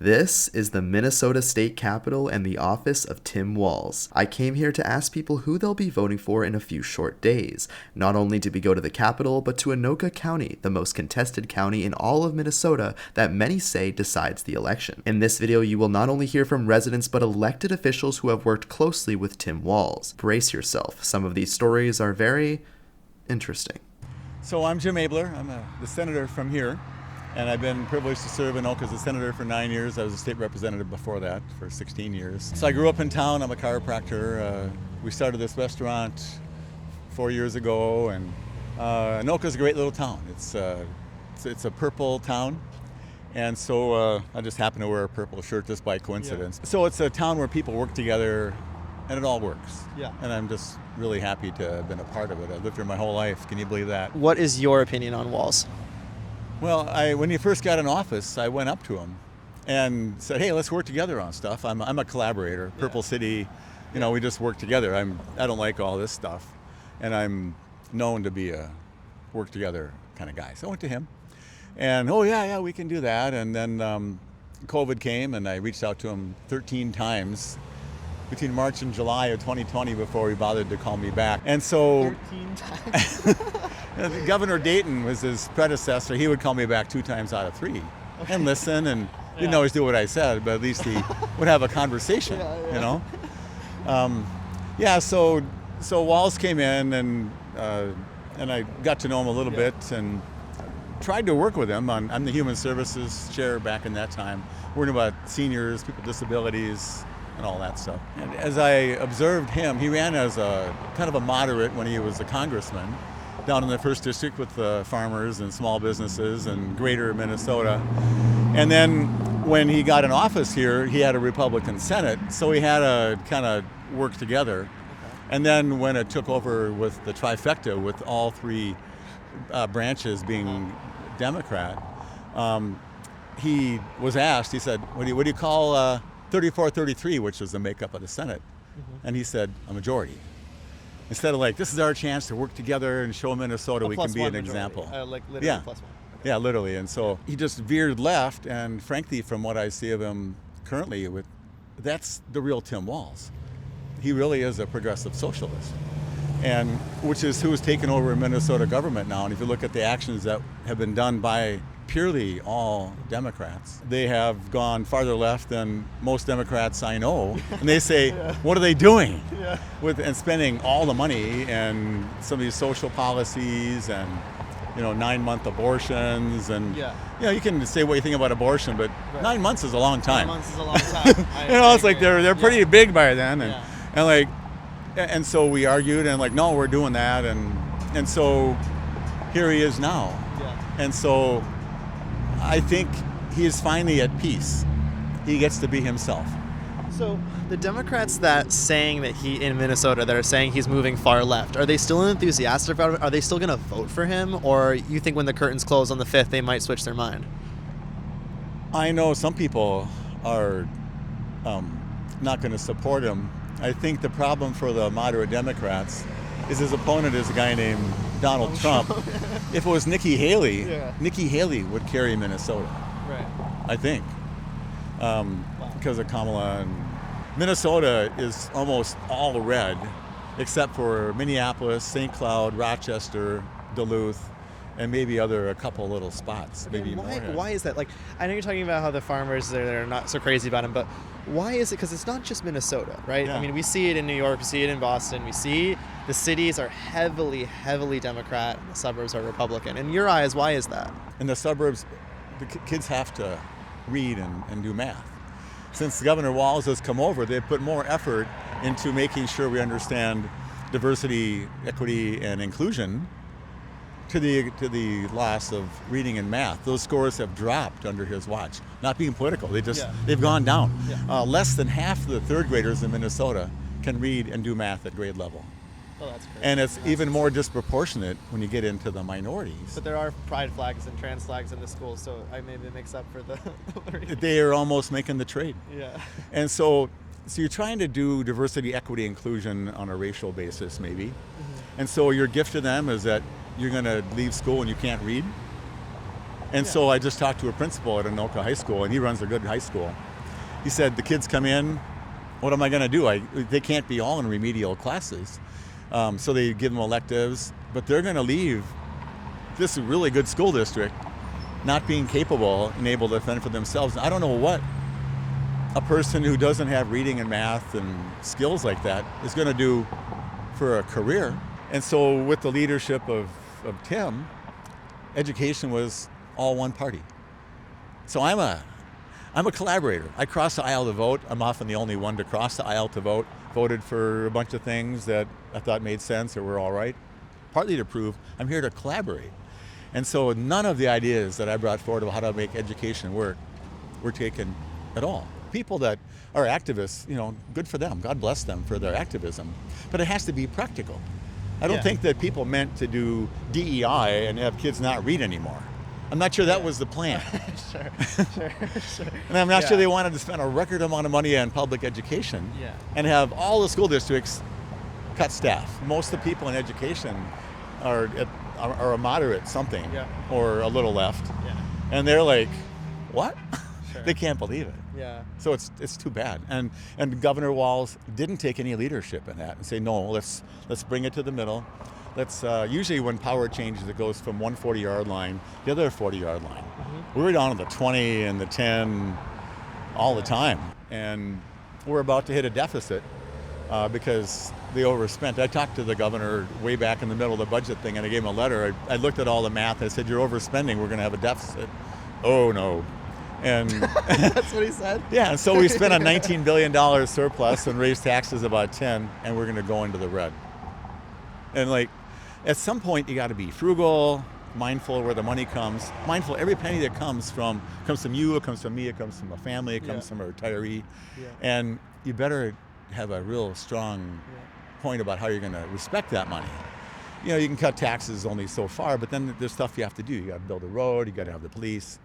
This is the Minnesota State Capitol and the office of Tim Walz. I came here to ask people who they'll be voting for in a few short days. Not only did we go to the Capitol, but to Anoka County, the most contested county in all of Minnesota that many say decides the election. In this video, you will not only hear from residents, but elected officials who have worked closely with Tim Walz. Brace yourself. Some of these stories are very interesting. So I'm Jim Abler. I'm the senator from here. And I've been privileged to serve in Oak as a senator for 9 years. I was a state representative before that for 16 years. So I grew up in town. I'm a chiropractor. We started this restaurant 4 years ago, and Anoka's a great little town. It's a purple town, and so I just happen to wear a purple shirt just by coincidence. Yeah. So it's a town where people work together, and it all works. Yeah. And I'm just really happy to have been a part of it. I've lived here my whole life. Can you believe that? What is your opinion on Walz? Well, when he first got in office, I went up to him and said, "Hey, let's work together on stuff." I'm a collaborator. Purple City, we just work together. I don't like all this stuff, and I'm known to be a work together kind of guy. So I went to him, and we can do that. And then COVID came, and I reached out to him 13 times between March and July of 2020 before he bothered to call me back. And so 13 times. Governor Dayton was his predecessor. He would call me back 2 times out of 3 and listen, and didn't always do what I said, but at least he would have a conversation, So Walz came in, and I got to know him a little bit and tried to work with him. I'm the Human Services Chair back in that time, working about seniors, people with disabilities, and all that stuff. And as I observed him, he ran as a kind of a moderate when he was a congressman down in the 1st District with the farmers and small businesses and greater Minnesota. And then when he got in office here, he had a Republican Senate, so he had to kind of work together. Okay. And then when it took over with the trifecta, with all 3 branches being Democrat, he was asked, he said, what do you call 34-33, which was the makeup of the Senate? Mm-hmm. And he said, a majority. Instead of this is our chance to work together and show Minnesota we can be an example. Literally plus one. Yeah, literally. And so he just veered left, and frankly, from what I see of him currently, that's the real Tim Walz. He really is a progressive socialist, and which is who has taken over Minnesota government now. And if you look at the actions that have been done by purely all Democrats, they have gone farther left than most Democrats I know. And they say, what are they doing? And spending all the money and some of these social policies and 9-month abortions and you can say what you think about abortion, but 9 months is a long time. 9 months is a long time. It's like they're pretty big by then, and so we argued and no, we're doing that, and so here he is now. And so I think he is finally at peace. He gets to be himself. So the Democrats that are saying he's moving far left, are they still enthusiastic about it? Are they still going to vote for him? Or you think when the curtains close on the 5th, they might switch their mind? I know some people are not going to support him. I think the problem for the moderate Democrats is his opponent is a guy named Donald Trump. If it was Nikki Haley, Nikki Haley would carry Minnesota. Right. I think. Because of Kamala. And Minnesota is almost all red, except for Minneapolis, St. Cloud, Rochester, Duluth, and maybe a couple little spots. Maybe more. Why is that? I know you're talking about how the farmers they're not so crazy about him, but why is it? Because it's not just Minnesota, right? Yeah. I mean, we see it in New York, we see it in Boston, we see the cities are heavily, heavily Democrat, and the suburbs are Republican. In your eyes, why is that? In the suburbs, the kids have to read and do math. Since Governor Walz has come over, they've put more effort into making sure we understand diversity, equity, and inclusion to the loss of reading and math. Those scores have dropped under his watch. Not being political, they've gone down. Yeah. Less than half of the 3rd graders in Minnesota can read and do math at grade level. Oh, that's crazy. And it's even more disproportionate when you get into the minorities. But there are pride flags and trans flags in the schools, so maybe it makes up for the... They are almost making the trade. Yeah. And so you're trying to do diversity, equity, inclusion on a racial basis, maybe. Mm-hmm. And so your gift to them is that you're going to leave school and you can't read. And so I just talked to a principal at Anoka High School, and he runs a good high school. He said, the kids come in, what am I going to do? They can't be all in remedial classes. So they give them electives, but they're going to leave this really good school district not being capable and able to fend for themselves. I don't know what a person who doesn't have reading and math and skills like that is going to do for a career. And so with the leadership of Tim, education was all one party. So I'm a collaborator. I cross the aisle to vote. I'm often the only one to cross the aisle to vote. Voted for a bunch of things that I thought made sense or were all right, partly to prove I'm here to collaborate. And so none of the ideas that I brought forward about how to make education work were taken at all. People that are activists, good for them. God bless them for their activism. But it has to be practical. I don't think that people meant to do DEI and have kids not read anymore. I'm not sure that was the plan. Sure. And I'm not sure they wanted to spend a record amount of money on public education and have all the school districts cut staff. Most of the people in education are a moderate something or a little left. And they're like, what? They can't believe it. So it's too bad. And Governor Walz didn't take any leadership in that and say, no, let's bring it to the middle. Let's usually when power changes, it goes from one 40-yard line to the other 40-yard line. We're down to the 20 and the 10 all the time. And we're about to hit a deficit because they overspent. I talked to the governor way back in the middle of the budget thing, and I gave him a letter. I looked at all the math, and I said, you're overspending. We're going to have a deficit. Oh, no. And that's what he said? Yeah, and so we spent a $19 billion surplus and raised taxes about 10, and we're going to go into the red. And at some point, you got to be frugal, mindful of where the money comes, mindful every penny that comes from you, it comes from me, it comes from a family, it comes from a retiree. And you better have a real strong point about how you're going to respect that money. You can cut taxes only so far, but then there's stuff you have to do. You got to build a road, you got to have the police,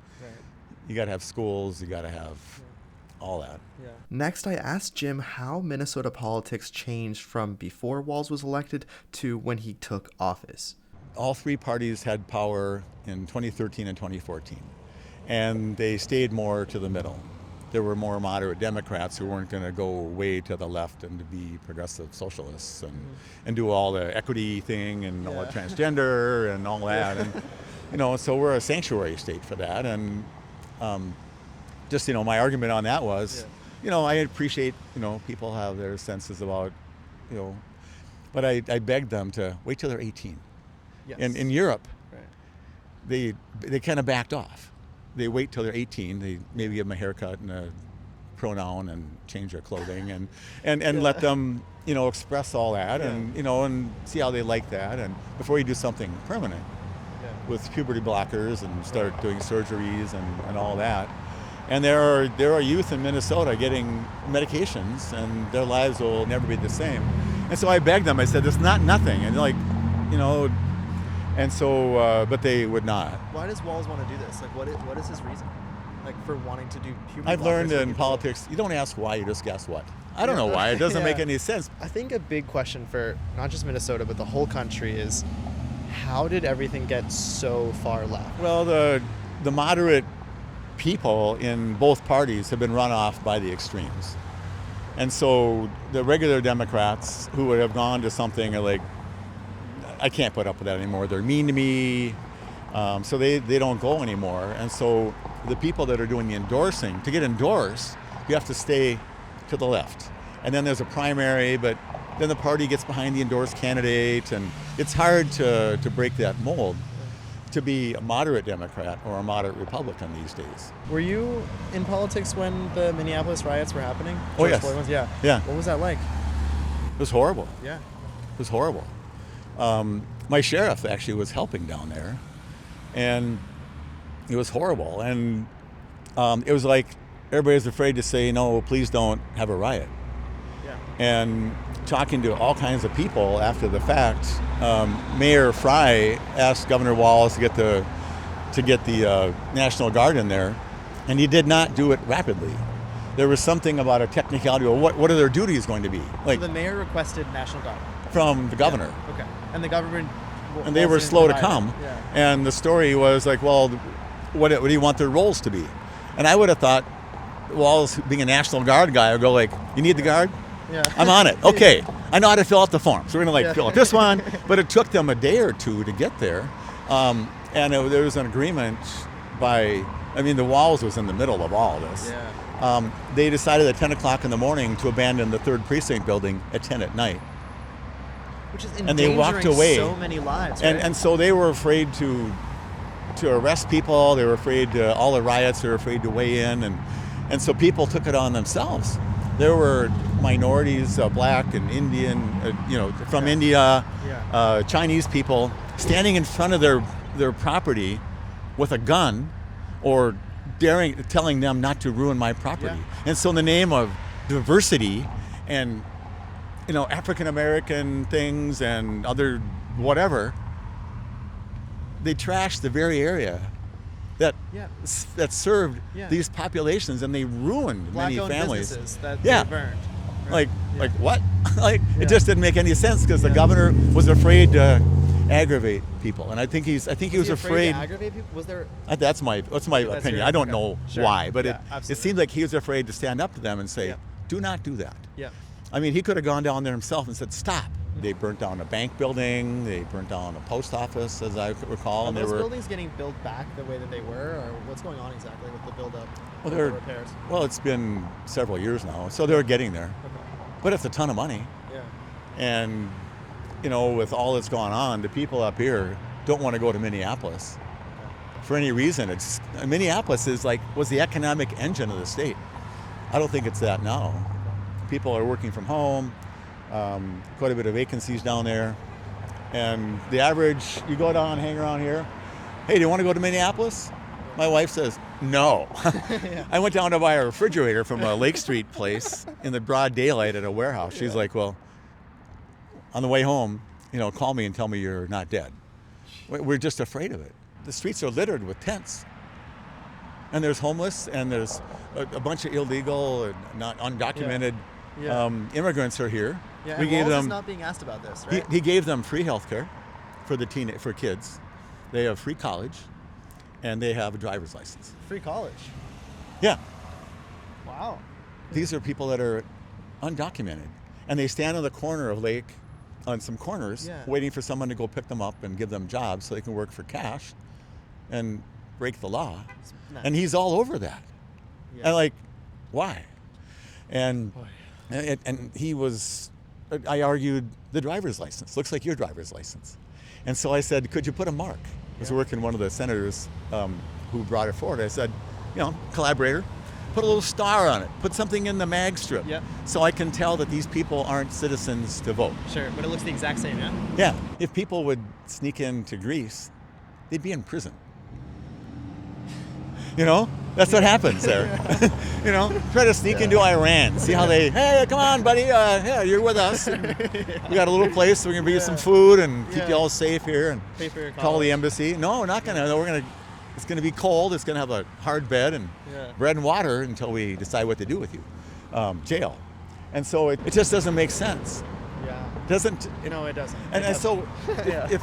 you got to have schools, you got to have all that. Next, I asked Jim how Minnesota politics changed from before Walz was elected to when he took office. All three parties had power in 2013 and 2014, and they stayed more to the middle. There were more moderate Democrats who weren't going to go way to the left and to be progressive socialists and do all the equity thing and all the transgender and all that. And so we're a sanctuary state for that. And just my argument on that was, I appreciate people have their senses about, but I begged them to wait till they're 18. In Europe, they kind of backed off. They wait till they're 18. They maybe give them a haircut and a pronoun and change their clothing and let them express all that and see how they like that, and before you do something permanent with puberty blockers and start doing surgeries and all that. And there are youth in Minnesota getting medications, and their lives will never be the same. And so I begged them. I said, "It's not nothing." And and so, but they would not. Why does Walz want to do this? What is his reason? For wanting to do puberty I've learned blockers in politics, you don't ask why, you just guess what. I don't know why. It doesn't make any sense. I think a big question for not just Minnesota, but the whole country is, how did everything get so far left? Well, the moderate people in both parties have been run off by the extremes. And so the regular Democrats who would have gone to something are like, I can't put up with that anymore. They're mean to me. So they don't go anymore. And so the people that are doing the endorsing, to get endorsed, you have to stay to the left. And then there's a primary, but then the party gets behind the endorsed candidate, and it's hard to break that mold to be a moderate Democrat or a moderate Republican these days. Were you in politics when the Minneapolis riots were happening? Oh, yes. Floyd ones? Yeah. Yeah. What was that like? It was horrible. Yeah. It was horrible. My sheriff actually was helping down there, and it was horrible. And it was like everybody was afraid to say, no, please don't have a riot. Yeah. And talking to all kinds of people after the fact, Mayor Fry asked Governor Walz to get the National Guard in there, and he did not do it rapidly. There was something about a technicality. Well, what are their duties going to be? So the mayor requested National Guard from the governor. Yeah. Okay. And the government. And they were slow to come. Yeah. And the story was like, well, what do you want their roles to be? And I would have thought, Walz, being a National Guard guy, would go like, you need the guard? Yeah. I'm on it. Okay. I know how to fill out the form. So we're going to fill out this one. But it took them a day or two to get there. There was an agreement the Walz was in the middle of all this. Yeah. They decided at 10 o'clock in the morning to abandon the 3rd Precinct building at 10 at night. Which is And they walked away. so many lives, right? And so they were afraid to arrest people. They were afraid to, all the riots, they were afraid to weigh in. And so people took it on themselves. There were minorities, black and Indian, from India, Chinese people standing in front of their property with a gun or telling them not to ruin my property. Yeah. And so in the name of diversity and African American things and other whatever, they trashed the very area that served these populations, and they ruined many families. Businesses that they burned. Right? Like what? It just didn't make any sense because the governor was afraid to aggravate people, and I think he was afraid to aggravate people? Was there? That's my opinion. I don't know why, but it seemed like he was afraid to stand up to them and say, "Do not do that." Yeah. I mean, he could have gone down there himself and said, "Stop." They burnt down a bank building. They burnt down a post office, as I recall. Are those buildings getting built back the way that they were, or what's going on exactly with the build-up? The repairs. Well, it's been several years now, so they're getting there. Okay. But it's a ton of money. Yeah. And with all that's gone on, the people up here don't want to go to Minneapolis for any reason. Minneapolis was the economic engine of the state. I don't think it's that now. People are working from home. Quite a bit of vacancies down there. And the average, you go down and hang around here, hey, do you want to go to Minneapolis? My wife says, no. I went down to buy a refrigerator from a Lake Street place in the broad daylight at a warehouse. She's like, well, on the way home, call me and tell me you're not dead. We're just afraid of it. The streets are littered with tents. And there's homeless, and there's a bunch of illegal and not undocumented immigrants are here. Yeah, we gave them. Is not being asked about this, right? He gave them free health care for kids. They have free college, and they have a driver's license. Free college. Yeah. Wow. These are people that are undocumented, and they stand on the corner of Lake, on some corners, waiting for someone to go pick them up and give them jobs so they can work for cash, and break the law. Nice. And he's all over that. Yeah. And why? And he was. I argued the driver's license. Looks like your driver's license. And so I said, could you put a mark? I was working one of the senators who brought it forward. I said, collaborator, put a little star on it. Put something in the mag strip so I can tell that these people aren't citizens to vote. Sure, but it looks the exact same, yeah? Yeah. If people would sneak into Greece, they'd be in prison. That's what happens there. Try to sneak into Iran. See how hey, come on, buddy. You're with us. We got a little place. We're going to bring you some food and keep you all safe here and pay for your call the embassy. No, we're not going to. It's going to be cold. It's going to have a hard bed and bread and water until we decide what to do with you. Jail. And so it just doesn't make sense. Yeah. Doesn't. No, it doesn't. And so if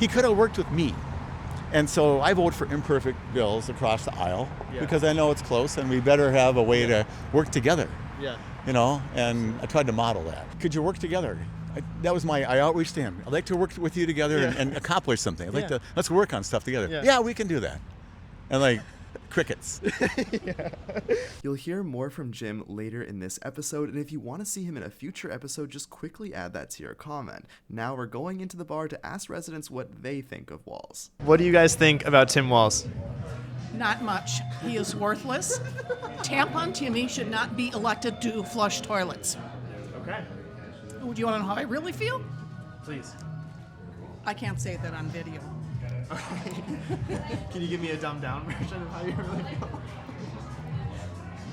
he could have worked with me. And so I vote for imperfect bills across the aisle because I know it's close and we better have a way to work together. Yeah. And I tried to model that. Could you work together? That was I outreached to him. I'd like to work with you together and accomplish something. I'd like to, let's work on stuff together. Yeah, we can do that. And crickets. You'll hear more from Jim later in this episode, and if you want to see him in a future episode, just quickly add that to your comment. Now we're going into the bar to ask residents what they think of Walz. What do you guys think about Tim Walz? Not much. He is worthless. Tampon Timmy should not be elected to flush toilets. Okay. Do you want to know how I really feel? Please. I can't say that on video. Okay. Can you give me a dumbed down version of how you really feel?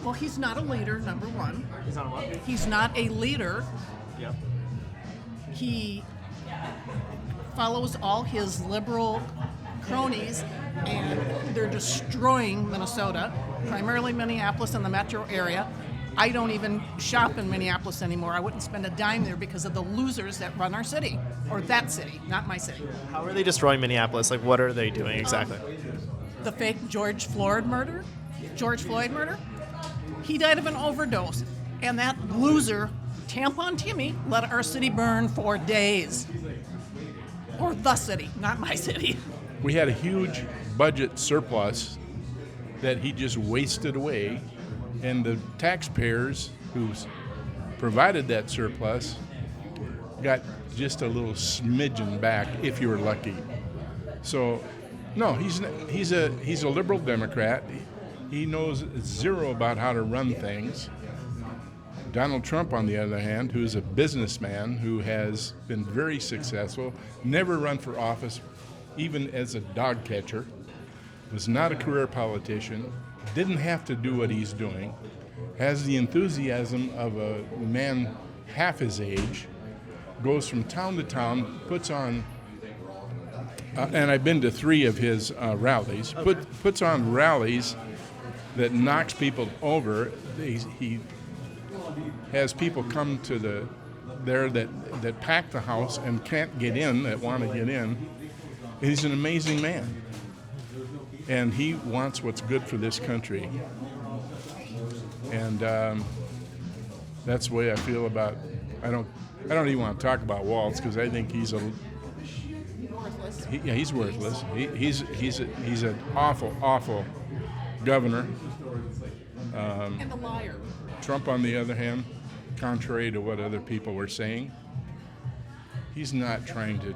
Well, he's not a leader, number one. He's not a what? He's not a leader. Yep. He follows all his liberal cronies, and they're destroying Minnesota, primarily Minneapolis and the metro area. I don't even shop in Minneapolis anymore. I wouldn't spend a dime there because of the losers that run our city, or that city, not my city. How are they destroying Minneapolis? What are they doing exactly? the fake George Floyd murder, he died of an overdose. And that loser, Tampon Timmy, let our city burn for days. Or the city, not my city. We had a huge budget surplus that he just wasted away, and the taxpayers who provided that surplus got just a little smidgen back if you were lucky. So, no, he's a liberal Democrat. He knows zero about how to run things. Donald Trump, on the other hand, who's a businessman who has been very successful, never run for office, even as a dog catcher, was not a career politician, didn't have to do what he's doing, has the enthusiasm of a man half his age, goes from town to town, puts on, and I've been to 3 of his rallies, puts on rallies that knocks people over. He has people come to there that pack the house and can't get in, that want to get in. He's an amazing man, and he wants what's good for this country. And that's the way I feel about. I don't even want to talk about Walz because I think he's Worthless. he's worthless. He's an awful governor. And a liar. Trump, on the other hand, contrary to what other people were saying, he's not trying to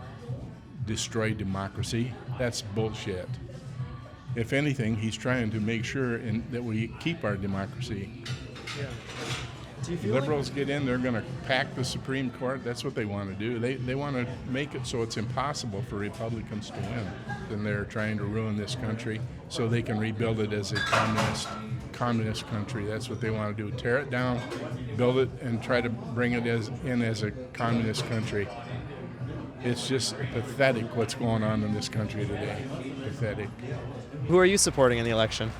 destroy democracy. That's bullshit. If anything, he's trying to make sure that we keep our democracy. Yeah. Do you feel Liberals get in, they're going to pack the Supreme Court. That's what they want to do. They want to make it so it's impossible for Republicans to win. And they're trying to ruin this country so they can rebuild it as a communist country. That's what they want to do. Tear it down, build it, and try to bring it in as a communist country. It's just pathetic what's going on in this country today. Pathetic. Who are you supporting in the election?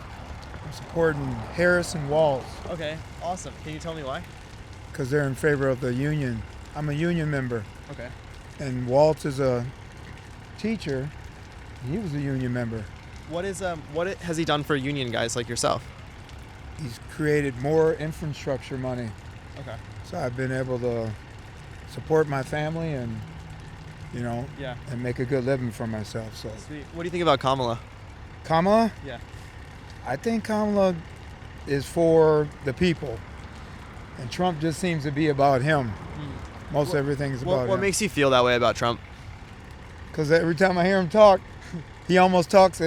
I'm supporting Harris and Walz Okay, awesome. Can you tell me why? because they're in favor of the union. I'm a union member, Okay. and Walz is a teacher. He was a union member. What has he done for union guys like yourself? He's created more infrastructure money, Okay. so I've been able to support my family and, Yeah. and make a good living for myself. So Sweet. What do you think about Kamala? Kamala, Yeah. I think Kamala is for the people, and Trump just seems to be about him. Most everything's about What him. makes you feel that way about Trump? Because every time I hear him talk, he almost talks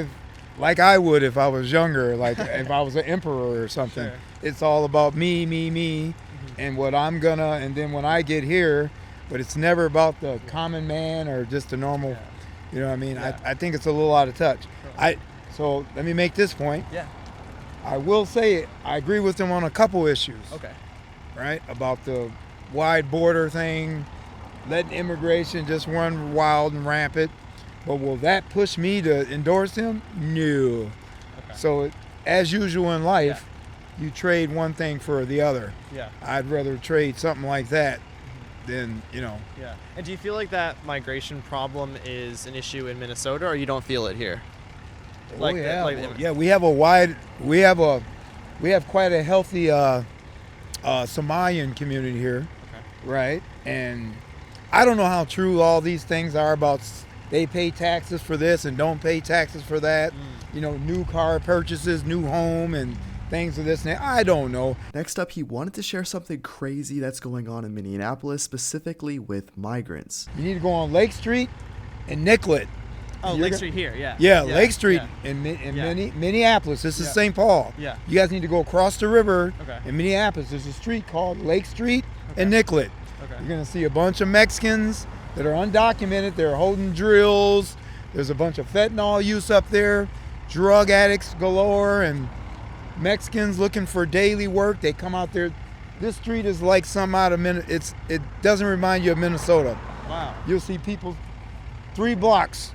like I would if I was younger, like if I was an emperor or something. Sure. It's all about me, and what I'm gonna, and then when I get here, but it's never about the common man or just a normal, you know what I mean? Yeah. I think it's a little out of touch. So let me make this point. Yeah. I will say I agree with him on a couple issues. Okay. Right? About the wide border thing, letting immigration just run wild and rampant. But will that push me to endorse him? No. Okay. So, as usual in life, you trade one thing for the other. Yeah. I'd rather trade something like that than, Yeah. And do you feel like that migration problem is an issue in Minnesota, or you don't feel it here? We have quite a healthy Somalian community here, right? And I don't know how true all these things are about they pay taxes for this and don't pay taxes for that. New car purchases, new home, and things of this and that. I don't know. Next up, he wanted to share something crazy that's going on in Minneapolis, specifically with migrants. You need to go on Lake Street and Nicollet. Oh, Lake Street here, yeah. Yeah, Lake Street Yeah. in Yeah. Minneapolis. This is Yeah. St. Paul. Yeah. You guys need to go across the river Okay. in Minneapolis. There's a street called Lake Street and Nicollet. Okay. You're going to see a bunch of Mexicans that are undocumented. They're holding drills. There's a bunch of fentanyl use up there, drug addicts galore, and Mexicans looking for daily work. They come out there. This street is like some out of Minnesota. It doesn't remind you of Minnesota. Wow. You'll see people 3 blocks,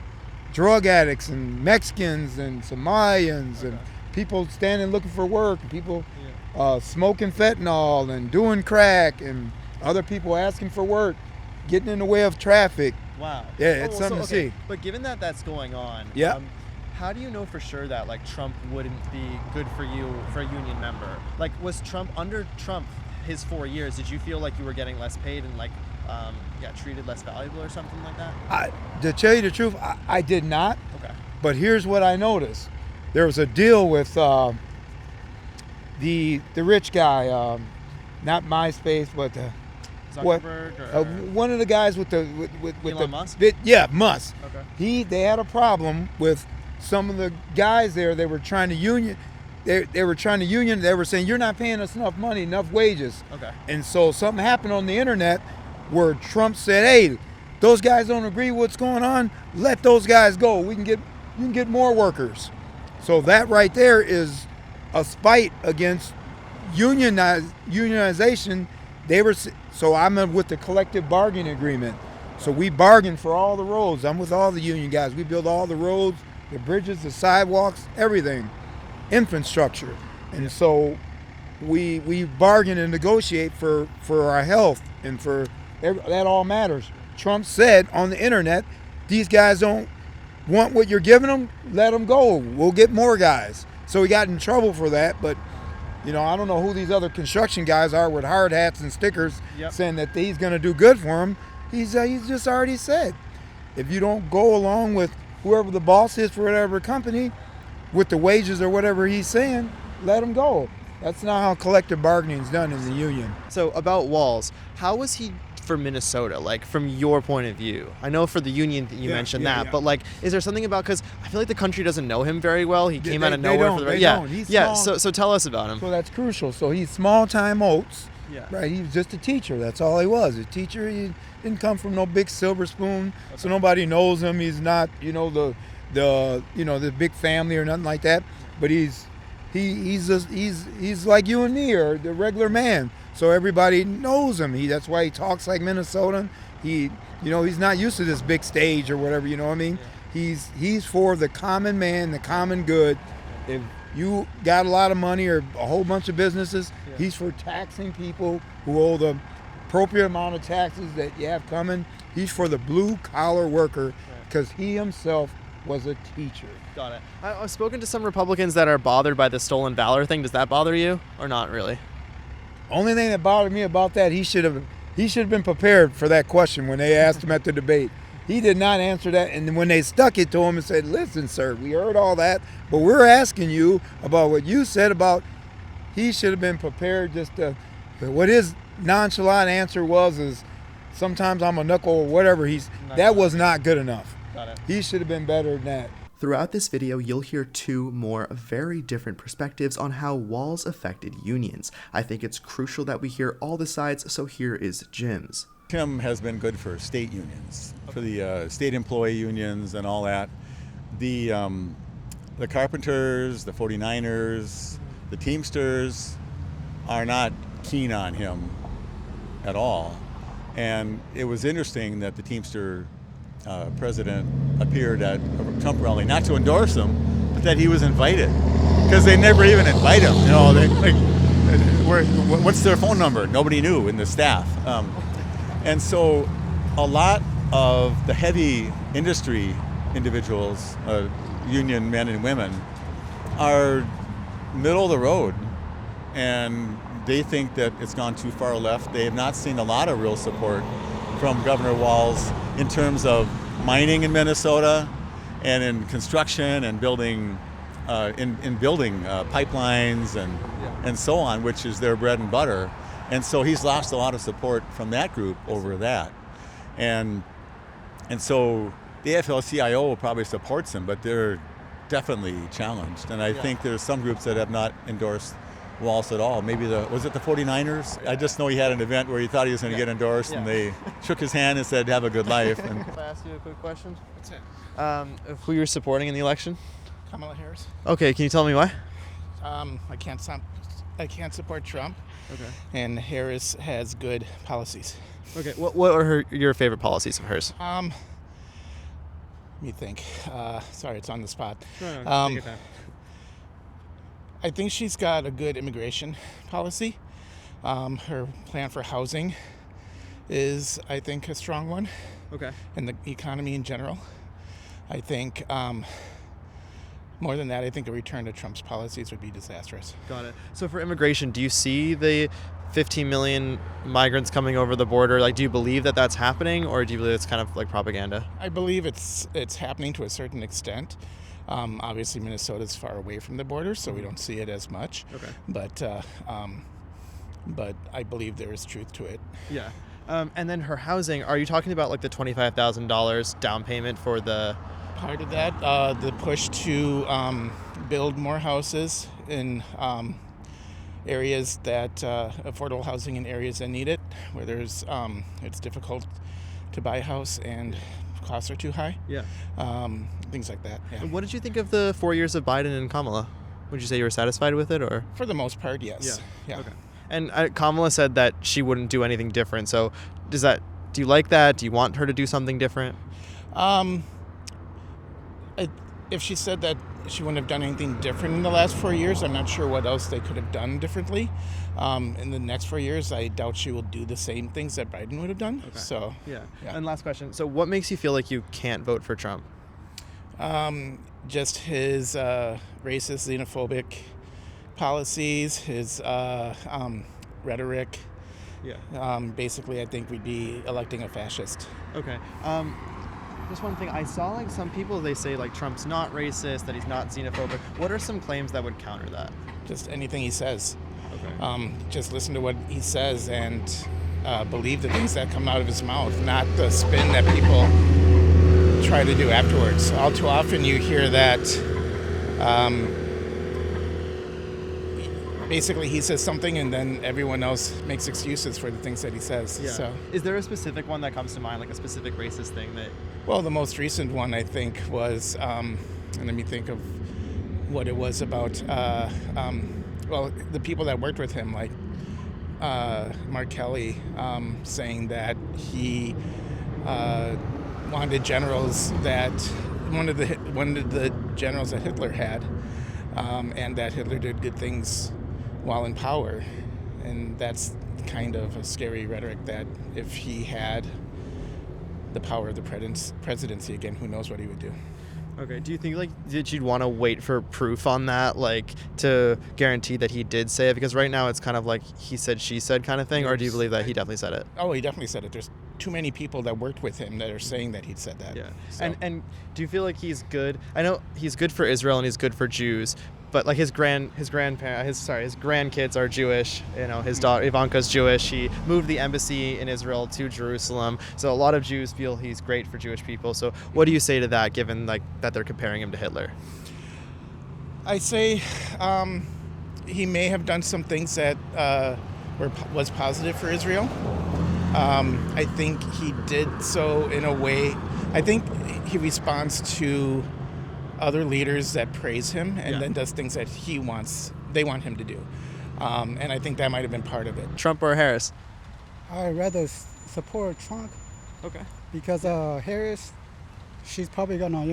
drug addicts and Mexicans and Somalians and people standing looking for work, and people smoking fentanyl and doing crack, and other people asking for work, getting in the way of traffic. Wow. Yeah, it's something to see. But given that that's going on, Yeah. How do you know for sure that like Trump wouldn't be good for you for a union member? Like, was Trump under Trump his 4 years? Did you feel like you were getting less paid and like treated less valuable or something like that? To tell you the truth, I did not. Okay. But here's what I noticed: there was a deal with the rich guy, not MySpace, but Zuckerberg or one of the guys with Elon Musk? Musk. Okay. They had a problem with some of the guys there. They were trying to union. They were trying to union. They were saying, you're not paying us enough money, enough wages. Okay. And so something happened on the internet where Trump said, hey, those guys don't agree with what's going on. Let those guys go. You can get more workers. So that right there is a spite against unionization. So I'm with the collective bargaining agreement. So we bargain for all the roads. I'm with all the union guys. We build all the roads, the bridges, the sidewalks, everything, infrastructure. And so we bargain and negotiate for our health and that all matters. Trump said on the internet, these guys don't want what you're giving them, let them go. We'll get more guys. So he got in trouble for that, but I don't know who these other construction guys are with hard hats and stickers saying that he's going to do good for them. He's just already said, if you don't go along with whoever the boss is for whatever company, with the wages or whatever he's saying, let him go. That's not how collective bargaining is done in the union. So about Walz, how was he for Minnesota, like from your point of view? I know for the union you mentioned that, but like, is there something about, because I feel like the country doesn't know him very well. He came out of nowhere for the they don't. He's small. So tell us about him. So that's crucial. So he's small time Oats. Yeah. Right. He was just a teacher. That's all he was. A teacher. He didn't come from no big silver spoon. Okay. So nobody knows him. He's not, the big family or nothing like that. But he's like you and me, or the regular man. So everybody knows him. That's why he talks like Minnesotan. He's not used to this big stage or whatever. You know what I mean? Yeah. He's for the common man, the common good. If you got a lot of money or a whole bunch of businesses, he's for taxing people who owe the appropriate amount of taxes that you have coming. He's for the blue collar worker, because he himself was a teacher. Got it. I've spoken to some Republicans that are bothered by the stolen valor thing. Does that bother you or not really? Only thing that bothered me about that, he should have been prepared for that question when they asked him at the debate. He did not answer that, and when they stuck it to him and said, listen, sir, we heard all that, but we're asking you about what you said about, he should have been prepared what his nonchalant answer is sometimes I'm a knuckle or whatever. That was not good enough. Got it. He should have been better than that. Throughout this video, you'll hear two more very different perspectives on how Walz affected unions. I think it's crucial that we hear all the sides, so here is Jim's. Tim has been good for state unions, for the state employee unions and all that. The carpenters, the 49ers, the Teamsters are not keen on him at all. And it was interesting that the Teamster president appeared at a Trump rally, not to endorse him, but that he was invited, because they never even invite him. What's their phone number? Nobody knew in the staff. And so a lot of the heavy industry individuals, union men and women, are middle of the road, and they think that it's gone too far left. They have not seen a lot of real support from Governor Walz in terms of mining in Minnesota and in construction and building building pipelines and so on, which is their bread and butter. And so he's lost a lot of support from that group over that. And so the AFL-CIO probably supports him, but they're definitely challenged. And I think there's some groups that have not endorsed Walz at all. Maybe was it the 49ers? I just know he had an event where he thought he was going to get endorsed, and they shook his hand and said, have a good life. And Can I ask you a quick question? What's it? Who you're supporting in the election? Kamala Harris. Okay, can you tell me why? I can't support Trump. Okay. And Harris has good policies. Okay, what are your favorite policies of hers? Let me think. Sorry, it's on the spot. No, take your time. I think she's got a good immigration policy. Her plan for housing is, I think, a strong one. Okay. And the economy in general. I think more than that, I think a return to Trump's policies would be disastrous. Got it. So for immigration, do you see the 15 million migrants coming over the border? Like, do you believe that that's happening, or do you believe it's kind of like propaganda? I believe it's happening to a certain extent. Obviously, Minnesota's far away from the border, so we don't see it as much. Okay. But I believe there is truth to it. Yeah. And then her housing, are you talking about like the $25,000 down payment for the... Part of that, the push to build more houses in areas that affordable housing in areas that need it, where there's it's difficult to buy a house and costs are too high. Yeah. Things like that. Yeah. And what did you think of the 4 years of Biden and Kamala? Would you say you were satisfied with it, or? For the most part, yes. Yeah. Okay. And Kamala said that she wouldn't do anything different. So, do you like that? Do you want her to do something different? If she said that she wouldn't have done anything different in the last 4 years, I'm not sure what else they could have done differently. In the next 4 years, I doubt she will do the same things that Biden would have done. Okay. So, Yeah. Yeah. And last question. So, what makes you feel like you can't vote for Trump? just his racist, xenophobic policies, his rhetoric. Yeah. Basically, I think we'd be electing a fascist. Okay. Just one thing. I saw like some people, they say like Trump's not racist, that he's not xenophobic. What are some claims that would counter that? Just anything he says. Okay. Just listen to what he says and believe the things that come out of his mouth, not the spin that people try to do afterwards. All too often you hear that basically he says something and then everyone else makes excuses for the things that he says. Yeah. So, is there a specific one that comes to mind, like a specific racist thing that... well, the most recent one I think was, and let me think of what it was about, well, the people that worked with him, like Mark Kelly, saying that he wanted generals that one of the generals that Hitler had, and that Hitler did good things while in power, and that's kind of a scary rhetoric that if he had the power of the presidency again, who knows what he would do. Okay, do you think like that you'd want to wait for proof on that, like to guarantee that he did say it? Because right now it's kind of like he said, she said kind of thing, or do you believe that he definitely said it? Oh, he definitely said it. There's too many people that worked with him that are saying that he said that. Yeah. So. And do you feel like he's good? I know he's good for Israel and he's good for Jews, but like his grandkids are Jewish. You know, his daughter Ivanka's Jewish. He moved the embassy in Israel to Jerusalem. So a lot of Jews feel he's great for Jewish people. So what do you say to that, given like that they're comparing him to Hitler? I say he may have done some things that was positive for Israel. I think he did so in a way. I think he responds to other leaders that praise him and then does things that they want him to do. And I think that might have been part of it. Trump or Harris? I'd rather support Trump. Okay. Because Harris, she's probably gonna,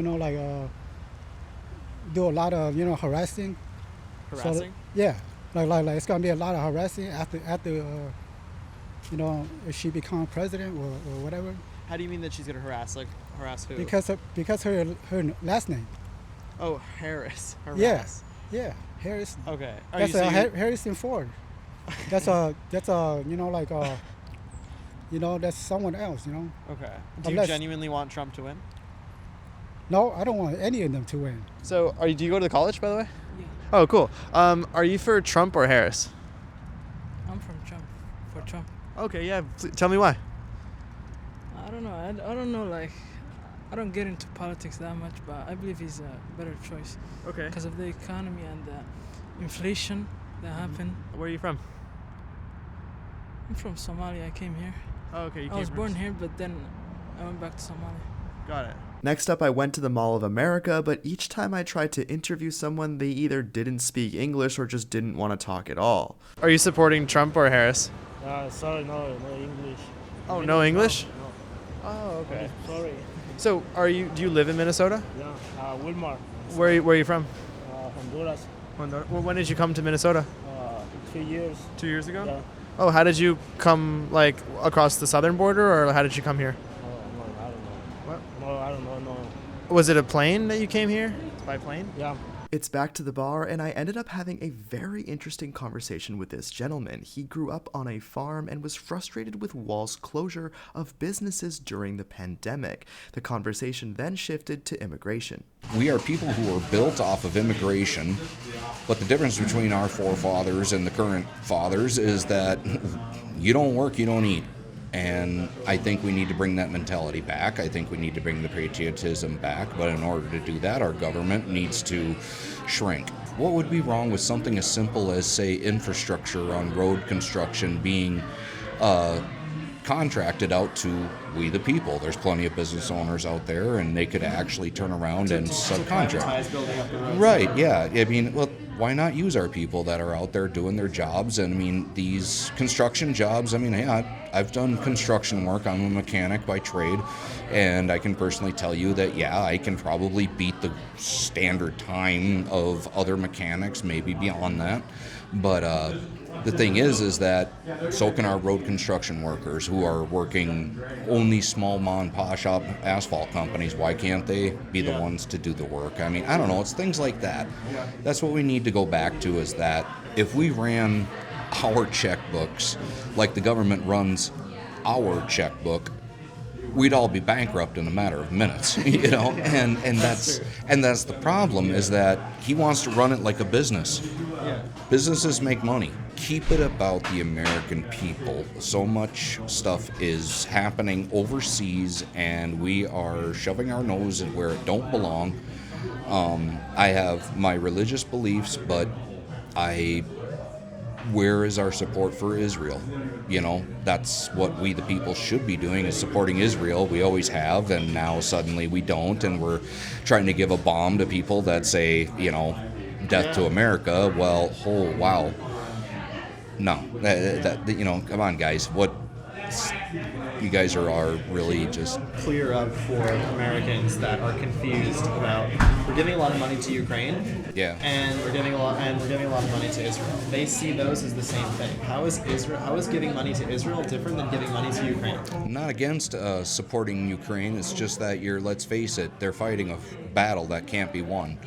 do a lot of, harassing. Harassing? So, yeah, like it's gonna be a lot of harassing after if she becomes president or whatever. How do you mean that she's gonna harass? Like harass who? Because her last name. Oh, Harris. Harass. Yeah, Harris. Okay. That's Harrison Ford. That's that's someone else. Okay. Do you genuinely want Trump to win? No, I don't want any of them to win. So, do you go to the college, by the way? Yeah. Oh, cool. Are you for Trump or Harris? I'm from Trump. For Trump. Okay, yeah. Tell me why. I don't know. I don't know. Like, I don't get into politics that much, but I believe he's a better choice. Okay. Because of the economy and the inflation that happened. Where are you from? I'm from Somalia. I came here. Oh, okay. I was born here, but then I went back to Somalia. Got it. Next up, I went to the Mall of America, but each time I tried to interview someone, they either didn't speak English or just didn't want to talk at all. Are you supporting Trump or Harris? Sorry, no English. Oh, no English? No. Oh, okay. Sorry. So, do you live in Minnesota? Yeah, Wilmar. Where are you from? Honduras. Honduras. Well, when did you come to Minnesota? 2 years. 2 years ago? Yeah. Oh, how did you come, like, across the southern border, or how did you come here? No, I don't know. What? No, I don't know, no. Was it a plane that you came here? By plane? Yeah. It's back to the bar, and I ended up having a very interesting conversation with this gentleman. He grew up on a farm and was frustrated with Walz's closure of businesses during the pandemic. The conversation then shifted to immigration. We are people who are built off of immigration, but the difference between our forefathers and the current fathers is that you don't work, you don't eat. And I think we need to bring that mentality back. I think we need to bring the patriotism back. But in order to do that, our government needs to shrink. What would be wrong with something as simple as, say, infrastructure on road construction being contracted out to we the people? There's plenty of business owners out there, and they could actually turn around and subcontract. Right, yeah. I mean, well, why not use our people that are out there doing their jobs? And I mean, these construction jobs, I mean, yeah, I've done construction work. I'm a mechanic by trade, and I can personally tell you that, yeah, I can probably beat the standard time of other mechanics, maybe beyond that. But the thing is that so can our road construction workers who are working only small mom and pop shop asphalt companies. Why can't they be the ones to do the work? I mean, I don't know. It's things like that. That's what we need to go back to, is that if we ran our checkbooks like the government runs our checkbook, we'd all be bankrupt in a matter of minutes, you know. And that's the problem, is that he wants to run it like a business. Businesses make money. Keep it about the American people. So much stuff is happening overseas, and we are shoving our nose in where it don't belong. I have my religious beliefs, but where is our support for Israel? You know, that's what we the people should be doing, is supporting Israel. We always have, and now suddenly we don't, and we're trying to give a bomb to people that say, you know, death to America. Well, oh wow, no, that you know, come on, guys, what? You guys are really just Clear up for Americans that are confused about, we're giving a lot of money to Ukraine, yeah, and we're giving a lot of money to Israel. They see those as the same thing. How is giving money to Israel different than giving money to Ukraine? I'm not against supporting Ukraine. It's just that let's face it, they're fighting a battle that can't be won,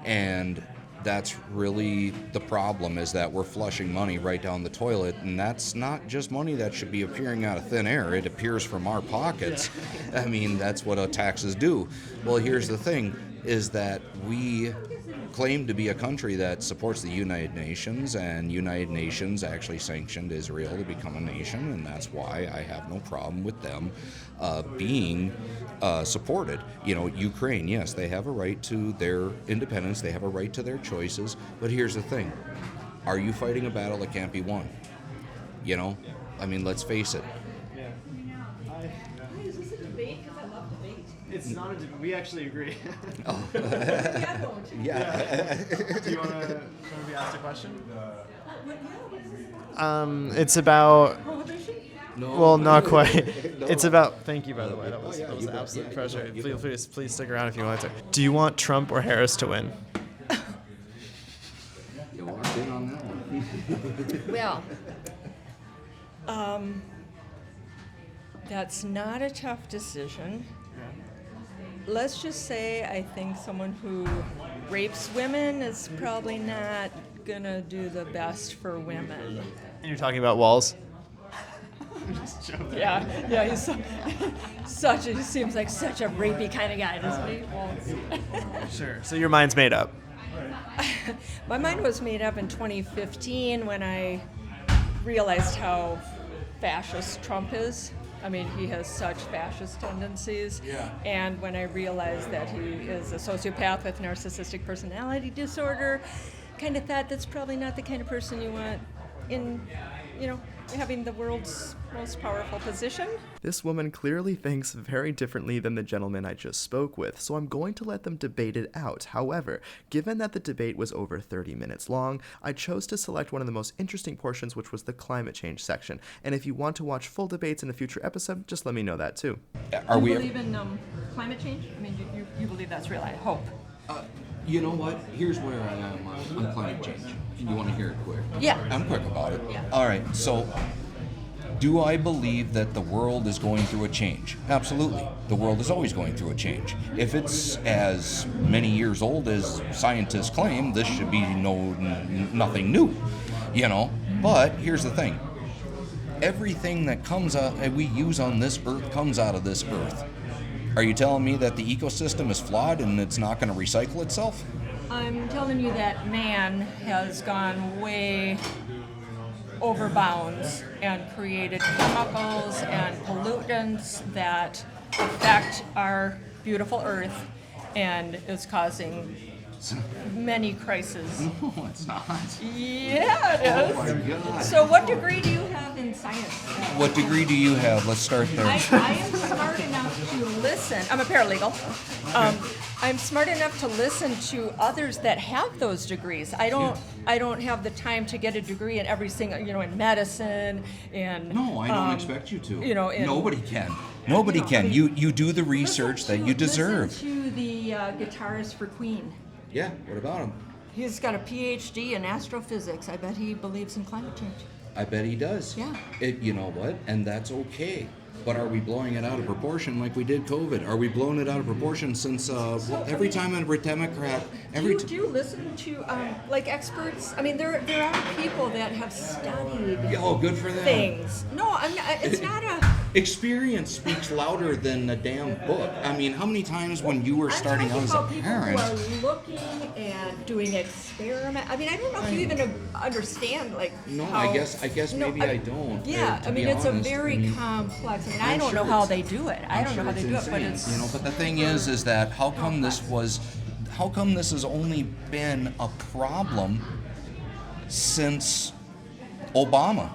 and that's really the problem, is that we're flushing money right down the toilet, and that's not just money that should be appearing out of thin air. It appears from our pockets. I mean, that's what taxes do. Well, here's the thing, is that we claim to be a country that supports the United Nations, and United Nations actually sanctioned Israel to become a nation, and that's why I have no problem with them being supported. You know, Ukraine, yes, they have a right to their independence, they have a right to their choices, but here's the thing, are you fighting a battle that can't be won? You know, I mean, let's face it. Is this a debate? Because I love debate. It's not a debate. We actually agree. Oh. Yeah. Do you want to maybe ask a question? What is this about? It's about. Prohibition? No. Well, not quite. No. It's about. Thank you, by the way. That was Yeah, an you bet. absolute Yeah, pleasure. you bet. Please stick around if you want to. Do you want Trump or Harris to win? You walked in on that one. Well, that's not a tough decision. Let's just say I think someone who rapes women is probably not gonna do the best for women. And you're talking about Walz? Yeah, he's he seems like such a rapey kind of guy, doesn't he? Walz? Sure. So your mind's made up. My mind was made up in 2015 when I realized how fascist Trump is. I mean, he has such fascist tendencies. Yeah. And when I realized that he is a sociopath with narcissistic personality disorder, kind of thought that's probably not the kind of person you want in, you know, having the world's most powerful position. This woman clearly thinks very differently than the gentleman I just spoke with, so I'm going to let them debate it out. However, given that the debate was over 30 minutes long, I chose to select one of the most interesting portions, which was the climate change section. And if you want to watch full debates in a future episode, just let me know that too. Do you believe in climate change? I mean, you believe that's real, I hope. You know what? Here's where I am on climate change. You want to hear it quick? Yeah. I'm quick about it. Yeah. All right. So, Do I believe that the world is going through a change? Absolutely. The world is always going through a change. If it's as many years old as scientists claim, this should be nothing new, you know? But here's the thing. Everything that comes out we use on this earth comes out of this earth. Are you telling me that the ecosystem is flawed and it's not going to recycle itself? I'm telling you that man has gone way over bounds and created chemicals and pollutants that affect our beautiful earth and is causing many crises. No, it's not. Yeah, it is. Oh my God. So what degree do you have in science? What degree do you have? Let's start there. I am smart enough to listen. I'm a paralegal. I'm smart enough to listen to others that have those degrees. I don't have the time to get a degree in every single, in medicine and. No, I don't expect you to. In, nobody can. Nobody can. You do the research that you deserve. Listen to the guitarist for Queen. Yeah. What about him? He's got a PhD in astrophysics. I bet he believes in climate change. I bet he does. Yeah. You know what? And that's okay. But are we blowing it out of proportion like we did COVID? Are we blowing it out of proportion since every time a Democrat... Do you listen to experts? I mean, there are people that have studied good for them. things. No, it's not a... Experience speaks louder than a damn book. I mean, how many times when you were starting out as a parent... I'm talking about people who are looking and doing experiments. I mean, I don't know if you even understand, No, how, I guess maybe I don't. Yeah, to be it's honest. a very complex... I don't know how they do it. I don't know how they do it, but it's... But the thing is that how come this has only been a problem since Obama?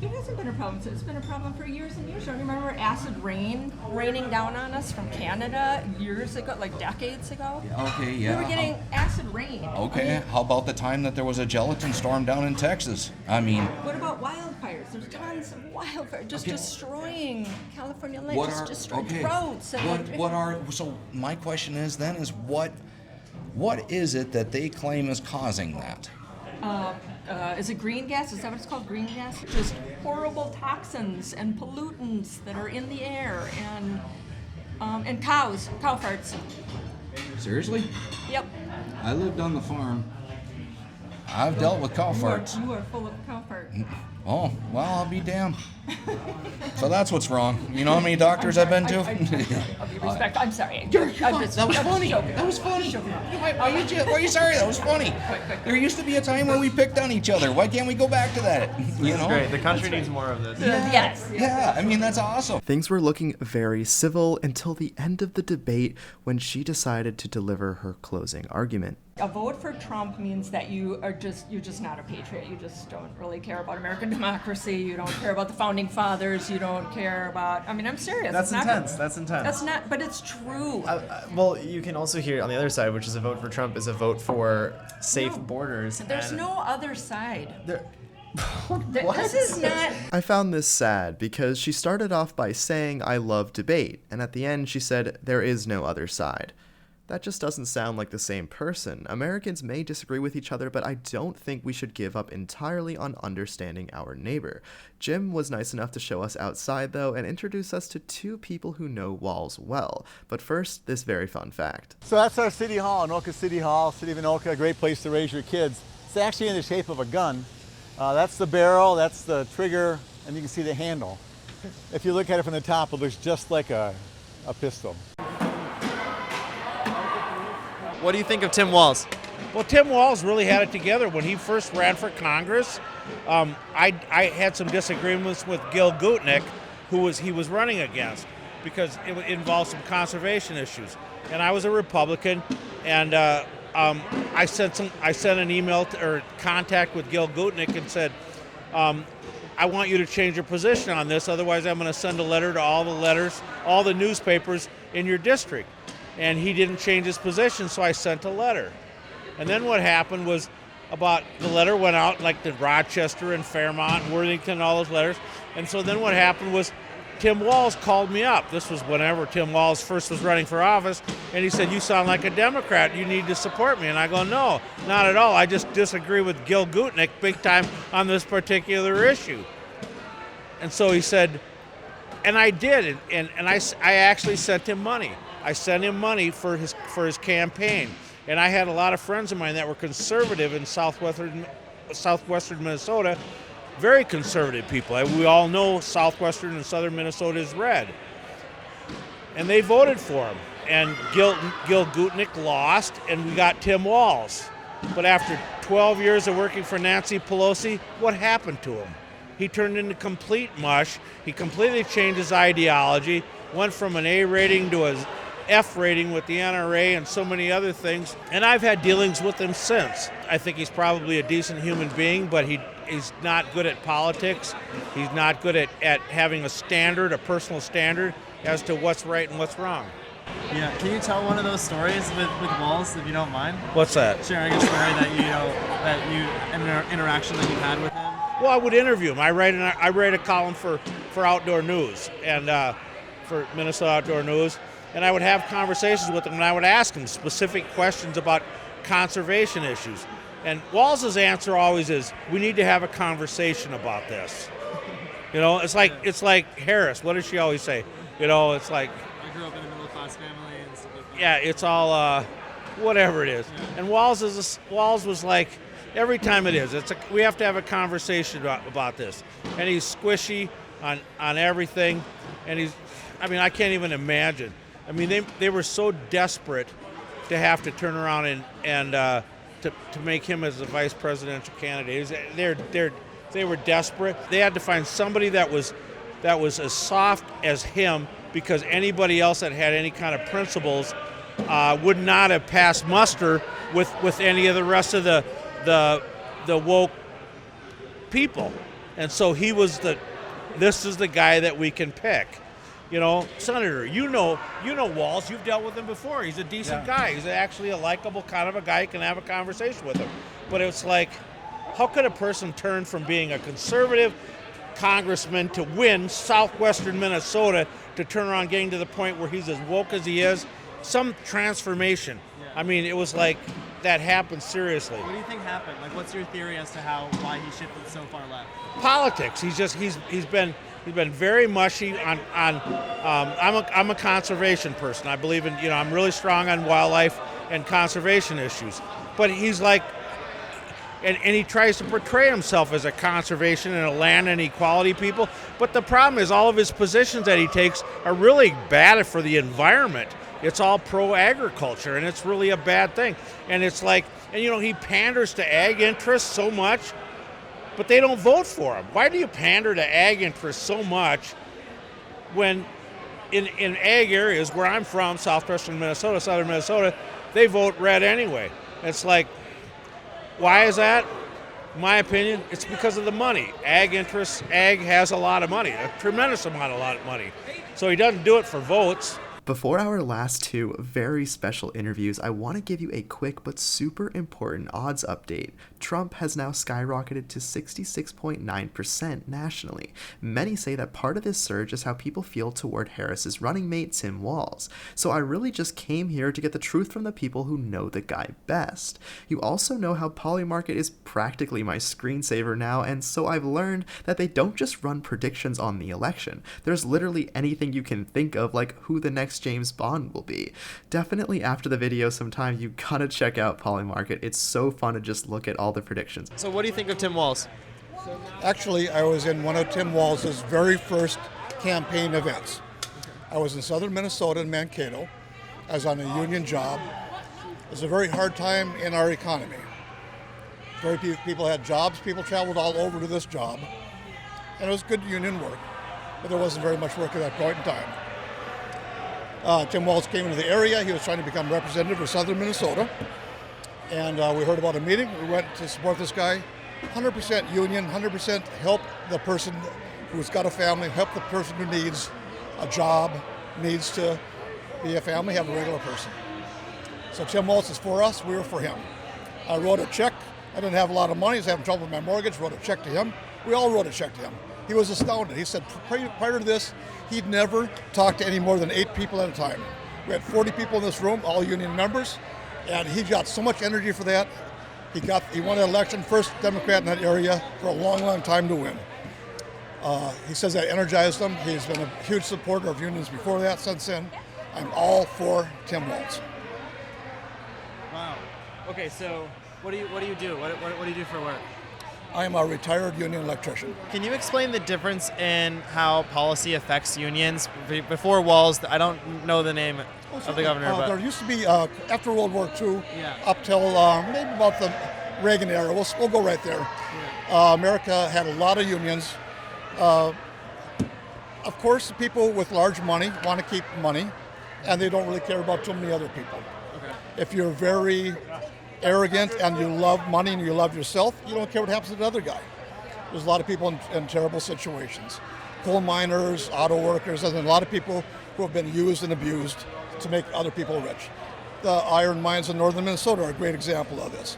It hasn't been a problem. It's been a problem for years and years. Don't you remember acid rain raining down on us from Canada years ago, like decades ago? Okay, yeah. We were getting acid rain. Okay, how about the time that there was a gelatin storm down in Texas? I mean... What about wildfires? There's tons of wildfires just destroying California land, destroying droughts. So my question is what is it that they claim is causing that? Is it green gas? Is that what it's called? Green gas? Just horrible toxins and pollutants that are in the air and cow farts. Seriously? Yep. I lived on the farm. I've dealt with cow farts. You are full of cow fart. Oh, well, I'll be damned. So that's what's wrong. You know how many doctors I've been to? I'll be respectful. I'm sorry. That was funny. That was funny. Why are you sorry? That was funny. There used to be a time where we picked on each other. Why can't we go back to that? That's great. The country needs more of this. Yes. Yeah, I mean, that's awesome. Things were looking very civil until the end of the debate when she decided to deliver her closing argument. A vote for Trump means that you're just not a patriot. You just don't really care about American democracy. You don't care about the founding fathers. You don't care about. I mean, I'm serious. That's intense. That's not. But it's true. Well, you can also hear on the other side, which is a vote for Trump, is a vote for safe borders. There's no other side. What? This is not. I found this sad because she started off by saying I love debate, and at the end she said there is no other side. That just doesn't sound like the same person. Americans may disagree with each other, but I don't think we should give up entirely on understanding our neighbor. Jim was nice enough to show us outside, though, and introduce us to two people who know Walz well. But first, this very fun fact. So that's our City Hall, Anoka City Hall, City of Anoka, a great place to raise your kids. It's actually in the shape of a gun. That's the barrel, that's the trigger, and you can see the handle. If you look at it from the top, it looks just like a pistol. What do you think of Tim Walz? Well, Tim Walz really had it together when he first ran for Congress. I had some disagreements with Gil Gutnick, who he was running against, because it involved some conservation issues. And I was a Republican, and I sent an email or contact with Gil Gutnick and said, I want you to change your position on this, otherwise I'm going to send a letter to all the newspapers in your district. And he didn't change his position, so I sent a letter. And then what happened was the letter went out like to Rochester and Fairmont and Worthington, all those letters. And so then what happened was Tim Walz called me up. This was whenever Tim Walz first was running for office. And he said, you sound like a Democrat. You need to support me. And I go, no, not at all. I just disagree with Gil Gutnick big time on this particular issue. And so he said, and I did, and I actually sent him money. I sent him money for his campaign. And I had a lot of friends of mine that were conservative in southwestern Minnesota, very conservative people. We all know southwestern and southern Minnesota is red. And they voted for him. And Gil Gutnick lost, and we got Tim Walz. But after 12 years of working for Nancy Pelosi, what happened to him? He turned into complete mush. He completely changed his ideology, went from an A rating to a F rating with the NRA and so many other things. And I've had dealings with him since. I think he's probably a decent human being, but he's not good at politics. He's not good at having a standard, a personal standard, as to what's right and what's wrong. Yeah, can you tell one of those stories with Walz, if you don't mind? What's that? Sharing a story an interaction that you've had with him. Well, I would interview him. I write a column for Outdoor News and for Minnesota Outdoor News, and I would have conversations with him, and I would ask him specific questions about conservation issues. And Walz's answer always is, "We need to have a conversation about this." You know, it's like Harris. What does she always say? You know, it's like, I grew up in a middle-class family and stuff like that. yeah, it's all whatever it is. Yeah. And Walz was like, every time it is, we have to have a conversation about this. And he's squishy on everything. And I can't even imagine. I mean, they were so desperate to have to turn around and to make him as the vice presidential candidate. They were desperate. They had to find somebody that was as soft as him, because anybody else that had any kind of principles would not have passed muster with any of the rest of the woke people. And so this is the guy that we can pick. You know, Senator, you know Walz, you've dealt with him before. He's a decent guy. He's actually a likable kind of a guy. You can have a conversation with him. But it's like, how could a person turn from being a conservative congressman to win southwestern Minnesota to turn around getting to the point where he's as woke as he is? Some transformation. Yeah. I mean, it was like that happened seriously. What do you think happened? Like, what's your theory as to why he shifted so far left? Politics. He's been very mushy on I'm a conservation person. I believe in, I'm really strong on wildlife and conservation issues. But he's like, and he tries to portray himself as a conservation and a land and equality people. But the problem is all of his positions that he takes are really bad for the environment. It's all pro-agriculture, and it's really a bad thing. And it's like, he panders to ag interests so much, but they don't vote for him. Why do you pander to ag interests so much when in ag areas where I'm from, southwestern Minnesota, southern Minnesota, they vote red anyway? It's like, why is that? In my opinion, it's because of the money. Ag interests, ag has a lot of money, a tremendous amount of money. So he doesn't do it for votes. Before our last two very special interviews, I want to give you a quick but super important odds update. Trump has now skyrocketed to 66.9% nationally. Many say that part of this surge is how people feel toward Harris's running mate, Tim Walz. So I really just came here to get the truth from the people who know the guy best. You also know how Polymarket is practically my screensaver now, and so I've learned that they don't just run predictions on the election. There's literally anything you can think of, like who the next James Bond will be. Definitely after the video sometime, you gotta check out Polymarket. It's so fun to just look at all the predictions. So what do you think of Tim Walz? Actually, I was in one of Tim Walz's very first campaign events. I was in southern Minnesota in Mankato. I was on a union job. It was a very hard time in our economy. Very few people had jobs. People traveled all over to this job. And it was good union work, but there wasn't very much work at that point in time. Tim Walz came into the area. He was trying to become representative for southern Minnesota. And we heard about a meeting. We went to support this guy. 100% union, 100% help the person who's got a family, help the person who needs a job, needs to be a family, have a regular person. So Tim Walz is for us, we were for him. I wrote a check. I didn't have a lot of money. I was having trouble with my mortgage, wrote a check to him. We all wrote a check to him. He was astounded. He said prior to this, he'd never talked to any more than 8 people at a time. We had 40 people in this room, all union members, and he got so much energy for that. He won the election, first Democrat in that area for a long, long time to win. He says that energized him. He's been a huge supporter of unions before that. Since then, I'm all for Tim Walz. Wow. Okay, so what do you do? What do you do for work? I am a retired union electrician. Can you explain the difference in how policy affects unions? Before Walz, I don't know the name of the governor, but There used to be, after World War II, Yeah. up till maybe about the Reagan era, we'll go right there. America had a lot of unions. Of course, the people with large money want to keep money, and they don't really care about too many other people. Okay. If you're very arrogant and you love money and you love yourself, you don't care what happens to the other guy. There's a lot of people in terrible situations. Coal miners, auto workers, and a lot of people who have been used and abused to make other people rich. The iron mines in northern Minnesota are a great example of this.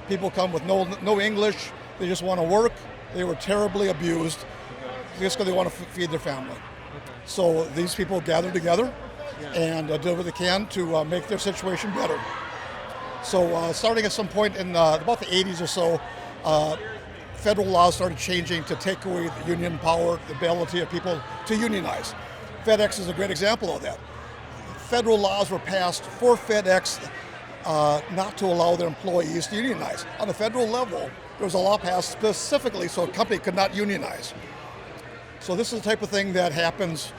People come with no English, they just want to work. They were terribly abused just because they want to feed their family. So these people gather together and do what they can to make their situation better. So starting at some point in about the 80s or so, federal laws started changing to take away the union power, the ability of people to unionize. FedEx is a great example of that. Federal laws were passed for FedEx not to allow their employees to unionize. On the federal level, there was a law passed specifically so a company could not unionize. So this is the type of thing that happens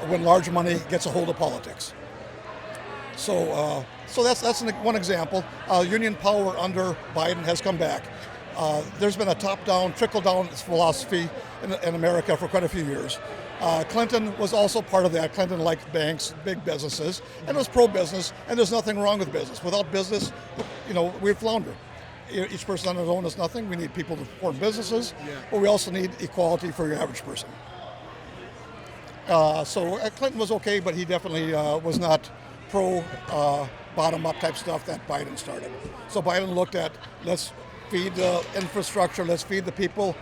when large money gets a hold of politics. So that's one example. Union power under Biden has come back. There's been a top-down, trickle-down philosophy in America for quite a few years. Clinton was also part of that. Clinton liked banks, big businesses, and was pro-business, and there's nothing wrong with business. Without business, we'd flounder. Each person on their own is nothing. We need people to form businesses, but we also need equality for your average person. So Clinton was okay, but he definitely was not pro bottom-up type stuff that Biden started. So Biden looked at, let's feed the infrastructure, let's feed the people,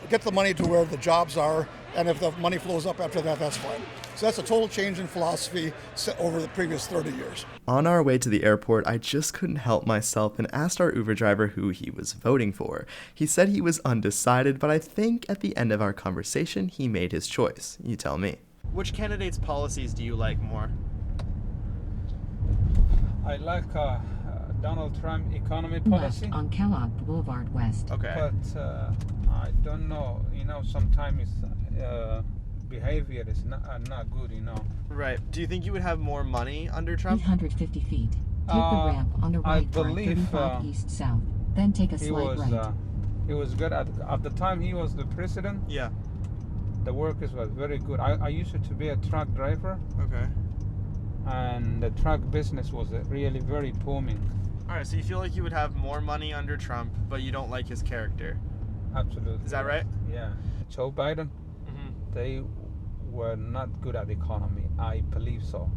get the money to where the jobs are, and if the money flows up after that, that's fine. So that's a total change in philosophy over the previous 30 years. On our way to the airport, I just couldn't help myself and asked our Uber driver who he was voting for. He said he was undecided, but I think at the end of our conversation, he made his choice. You tell me. Which candidate's policies do you like more? I like Donald Trump economy policy. Left on Kellogg Boulevard West. Okay. But I don't know. Sometimes behavior is not good. Right. Do you think you would have more money under Trump? 850 feet. Take the ramp on the right for 35 east south. Then take a slight right. He was good at the time he was the president. Yeah. The workers was very good. I used to be a truck driver. Okay. And the truck business was really very booming. All right, so you feel like you would have more money under Trump, but you don't like his character. Absolutely. Is that right? Yeah. Joe Biden, they were not good at the economy. I believe so.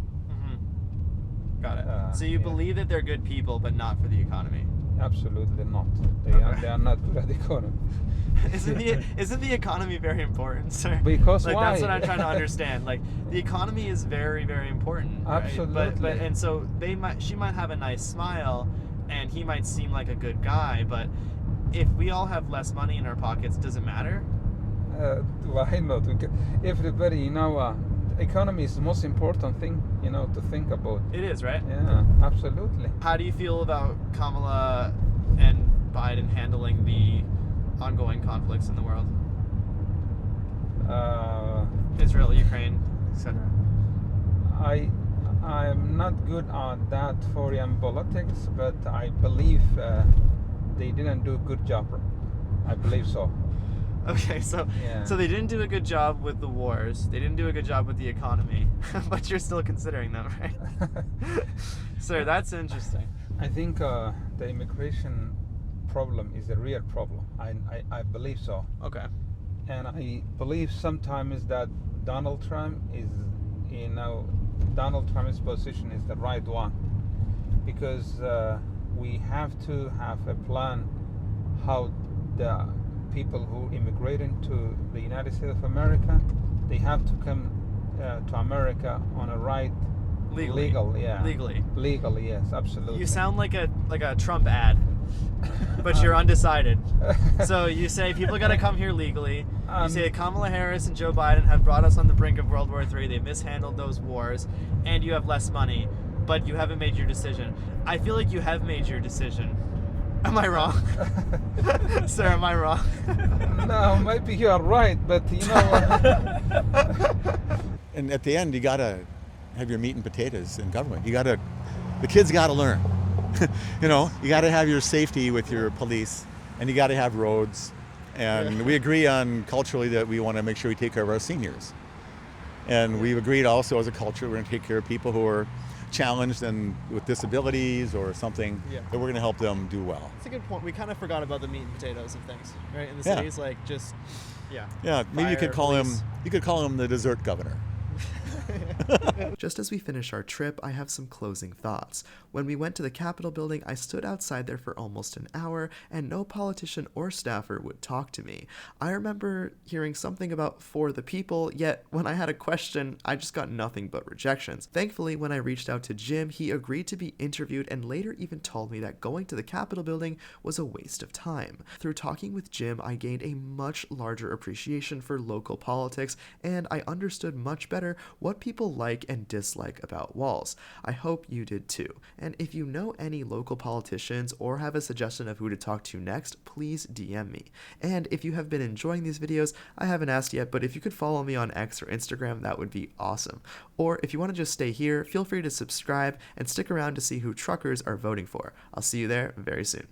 Got it. So you believe that they're good people, but not for the economy? Absolutely not. They are not good at the economy. Isn't the economy very important, sir? Because why? That's what I'm trying to understand. The economy is very, very important. Right? Absolutely. And so she might have a nice smile, and he might seem like a good guy, but if we all have less money in our pockets, does it matter? Why not? Everybody, economy is the most important thing, to think about. It is, right? Yeah, absolutely. How do you feel about Kamala and Biden handling the ongoing conflicts in the world? Israel, Ukraine, etc. I am not good on that foreign politics, but I believe they didn't do a good job. I believe so. Okay, so they didn't do a good job with the wars. They didn't do a good job with the economy, but you're still considering them, right? Sir, that's interesting. I think the immigration problem is a real problem. I believe so. Okay. And I believe sometimes that Donald Trump is, Donald Trump's position is the right one, because we have to have a plan how the people who immigrate into the United States of America, they have to come to America on a right legally, yes, absolutely. You sound like a Trump ad. But you're undecided. So you say people got to come here legally. You say Kamala Harris and Joe Biden have brought us on the brink of World War III. They mishandled those wars, and you have less money, but you haven't made your decision. I feel like you have made your decision. Am I wrong? Sir, am I wrong? No, maybe you are right, but you know. And at the end, you gotta have your meat and potatoes in government. The kids gotta learn. You know, you gotta have your safety with your police, and you gotta have roads. And we agree on culturally that we want to make sure we take care of our seniors. And we've agreed also as a culture we're going to take care of people who are challenged and with disabilities or something, that we're going to help them do well. That's a good point. We kind of forgot about the meat and potatoes of things, right? In the Yeah. cities, like just, Yeah, maybe you could call him the dessert governor. Just as we finish our trip, I have some closing thoughts. When we went to the Capitol building, I stood outside there for almost an hour, and no politician or staffer would talk to me. I remember hearing something about for the people, yet when I had a question, I just got nothing but rejections. Thankfully, when I reached out to Jim, he agreed to be interviewed and later even told me that going to the Capitol building was a waste of time. Through talking with Jim, I gained a much larger appreciation for local politics, and I understood much better what people like and dislike about Walz. I hope you did too. And if you know any local politicians or have a suggestion of who to talk to next, please DM me. And if you have been enjoying these videos, I haven't asked yet, but if you could follow me on X or Instagram, that would be awesome. Or if you want to just stay here, feel free to subscribe and stick around to see who truckers are voting for. I'll see you there very soon.